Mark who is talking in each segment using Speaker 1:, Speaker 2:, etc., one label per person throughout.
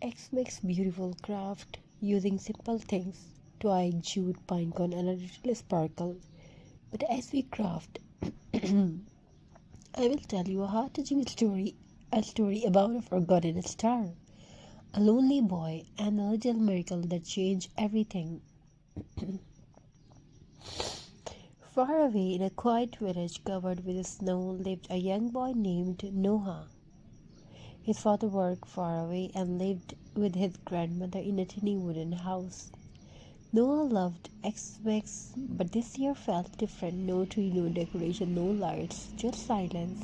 Speaker 1: X makes beautiful craft using simple things, twig, jute, pinecone, and a little sparkle. But as we craft, I will tell you a heart-touching story, a story about a forgotten star, a lonely boy, and a little miracle that changed everything. Far away in a quiet village covered with snow lived a young boy named Noah. His father worked far away and lived with his grandmother in a tiny wooden house. Noah loved Xmas, but this year felt different. No tree, no decoration, no lights, just silence.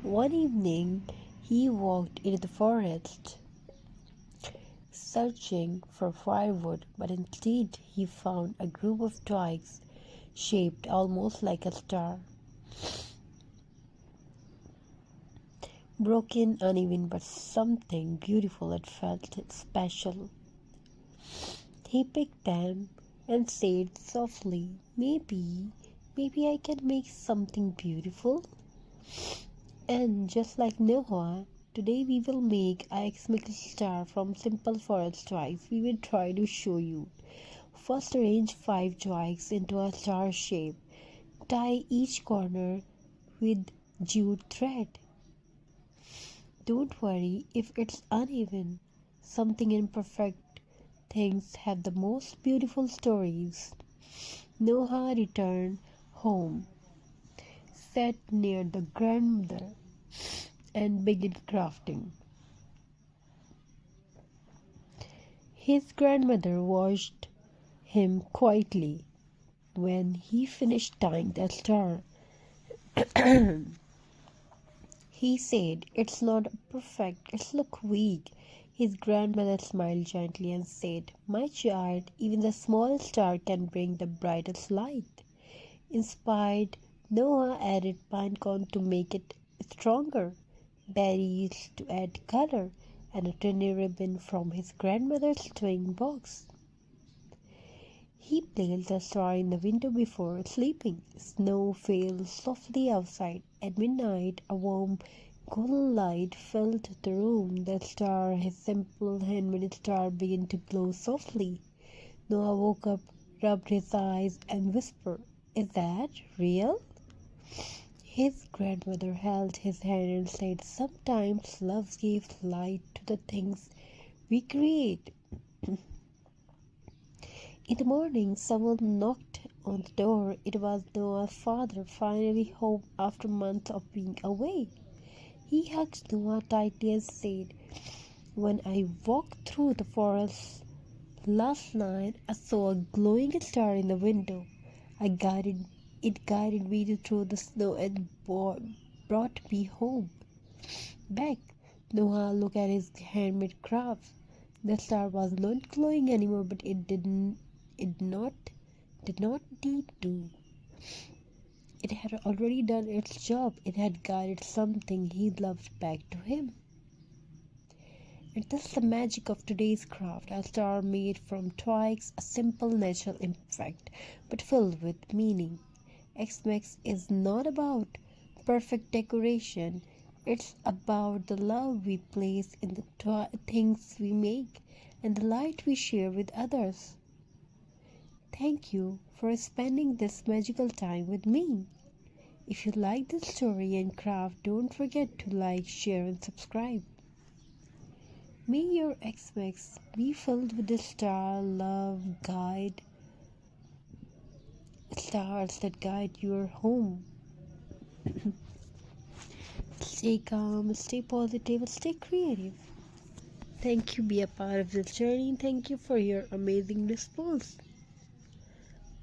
Speaker 1: One evening, he walked into the forest searching for firewood, but instead he found a group of twigs shaped almost like a star. Broken, uneven, but something beautiful that felt special. He picked them and said softly, maybe I can make something beautiful. And just like Noah, today we will make a Xmas star from simple forest twigs. We will try to show you. First, arrange 5 twigs into a star shape. Tie each corner with jute thread. Don't worry if it's uneven. Something imperfect things have the most beautiful stories. Noah returned home, sat near the grandmother, and began crafting. His grandmother watched him quietly. When he finished tying the star, he said, "It's not perfect, it's look weak." His grandmother smiled gently and said, "My child, even the smallest star can bring the brightest light." Inspired, Noah added pinecone to make it stronger, berries to add color, and a tiny ribbon from his grandmother's sewing box. He placed the star in the window before sleeping. Snow fell softly outside. At midnight, a warm, golden light filled the room. The star, his simple handmade star, began to glow softly. Noah woke up, rubbed his eyes, and whispered, "Is that real?" His grandmother held his hand and said, "Sometimes love gives light to the things we create." In the morning, someone knocked on the door. It was Noah's father, finally home after months of being away. He hugged Noah tightly and said, "When I walked through the forest last night, I saw a glowing star in the window. It guided me through the snow and brought me home." Back, Noah looked at his handmade crafts. The star was not glowing anymore, but it not did not need to. It had already done its job. It had guided something he loved back to him. And that's the magic of today's craft, a star made from twigs, a simple, natural effect, but filled with meaning. Xmas is not about perfect decoration. It's about the love we place in the things we make and the light we share with others. Thank you for spending this magical time with me. If you like this story and craft, don't forget to like, share, and subscribe. May your Xmas be filled with the stars that guide your home. Stay calm, stay positive, stay creative. Thank you, be a part of this journey. Thank you for your amazing response.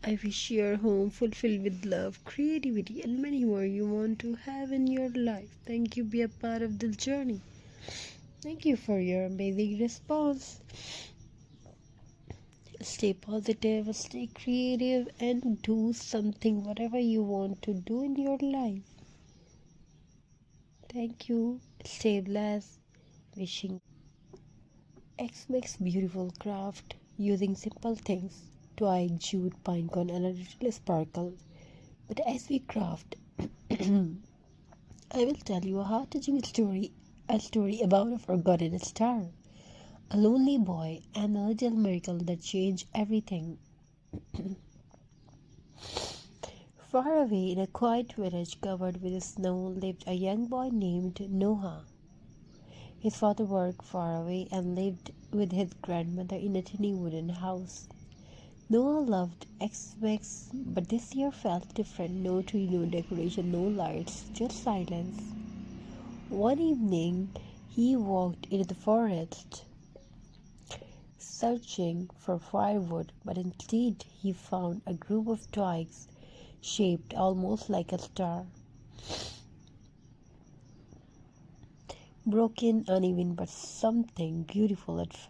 Speaker 1: I wish your home fulfilled with love, creativity, and many more you want to have in your life. Thank you, be a part of this journey. Thank you for your amazing response. Stay positive, stay creative, and do something, whatever you want to do in your life. Thank you. Stay blessed. Wishing X makes beautiful craft using simple things, twig, jute, pinecone, and a little sparkle. But as we craft, I will tell you a heart-touching story, a story about a forgotten star, A lonely boy and a little miracle that changed everything. Far away in a quiet village covered with snow lived a young boy named Noah. His father worked far away and lived with his grandmother in a tiny wooden house. Noah loved Xmas, but this year felt different. No tree, no decoration, no lights, just silence. One evening, he walked into the forest searching for firewood, but instead he found a group of twigs shaped almost like a star. Broken, uneven, but something beautiful at first.